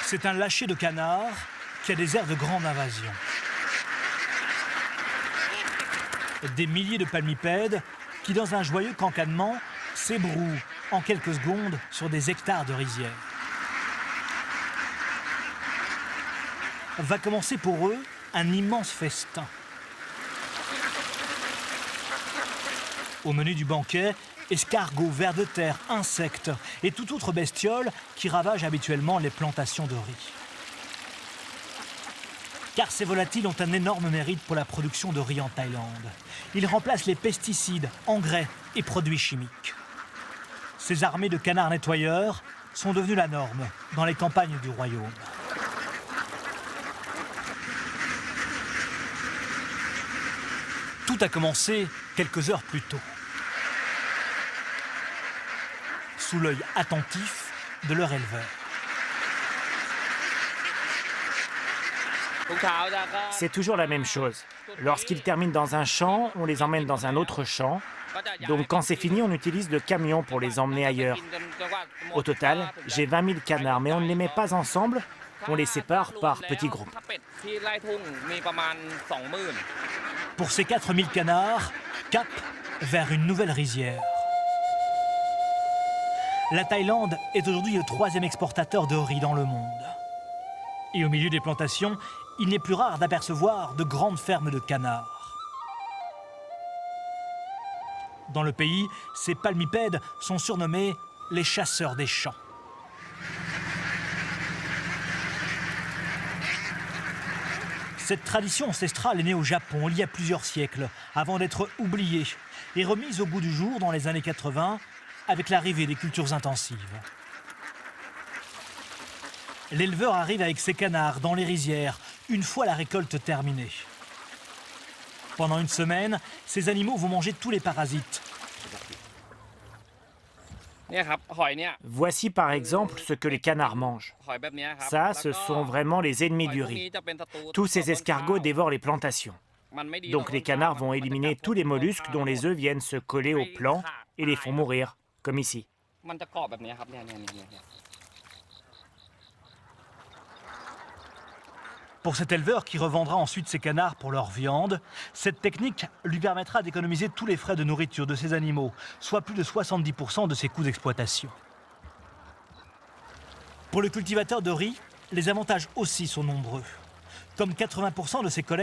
C'est un lâcher de canard qui a des airs de grande invasion. Des milliers de palmipèdes qui, dans un joyeux cancanement, s'ébrouent en quelques secondes sur des hectares de rizières. Va commencer pour eux un immense festin. Au menu du banquet, escargots, vers de terre, insectes et toute autre bestiole qui ravage habituellement les plantations de riz. Car ces volatiles ont un énorme mérite pour la production de riz en Thaïlande. Ils remplacent les pesticides, engrais et produits chimiques. Ces armées de canards nettoyeurs sont devenues la norme dans les campagnes du royaume. Tout a commencé quelques heures plus tôt, sous l'œil attentif de leur éleveur. C'est toujours la même chose. Lorsqu'ils terminent dans un champ, on les emmène dans un autre champ. Donc quand c'est fini, on utilise le camion pour les emmener ailleurs. Au total, j'ai 20 000 canards, mais on ne les met pas ensemble, on les sépare par petits groupes. Pour ces 4 000 canards, cap vers une nouvelle rizière. La Thaïlande est aujourd'hui le 3e exportateur de riz dans le monde. Et au milieu des plantations, il n'est plus rare d'apercevoir de grandes fermes de canards. Dans le pays, ces palmipèdes sont surnommés les chasseurs des champs. Cette tradition ancestrale est née au Japon il y a plusieurs siècles, avant d'être oubliée et remise au goût du jour dans les années 80 avec l'arrivée des cultures intensives. L'éleveur arrive avec ses canards dans les rizières, une fois la récolte terminée. Pendant une semaine, ces animaux vont manger tous les parasites. Voici par exemple ce que les canards mangent. Ça, ce sont vraiment les ennemis du riz. Tous ces escargots dévorent les plantations. Donc les canards vont éliminer tous les mollusques dont les œufs viennent se coller aux plants et les font mourir, comme ici. Pour cet éleveur qui revendra ensuite ses canards pour leur viande, cette technique lui permettra d'économiser tous les frais de nourriture de ses animaux, soit plus de 70% de ses coûts d'exploitation. Pour le cultivateur de riz, les avantages aussi sont nombreux. Comme 80% de ses collègues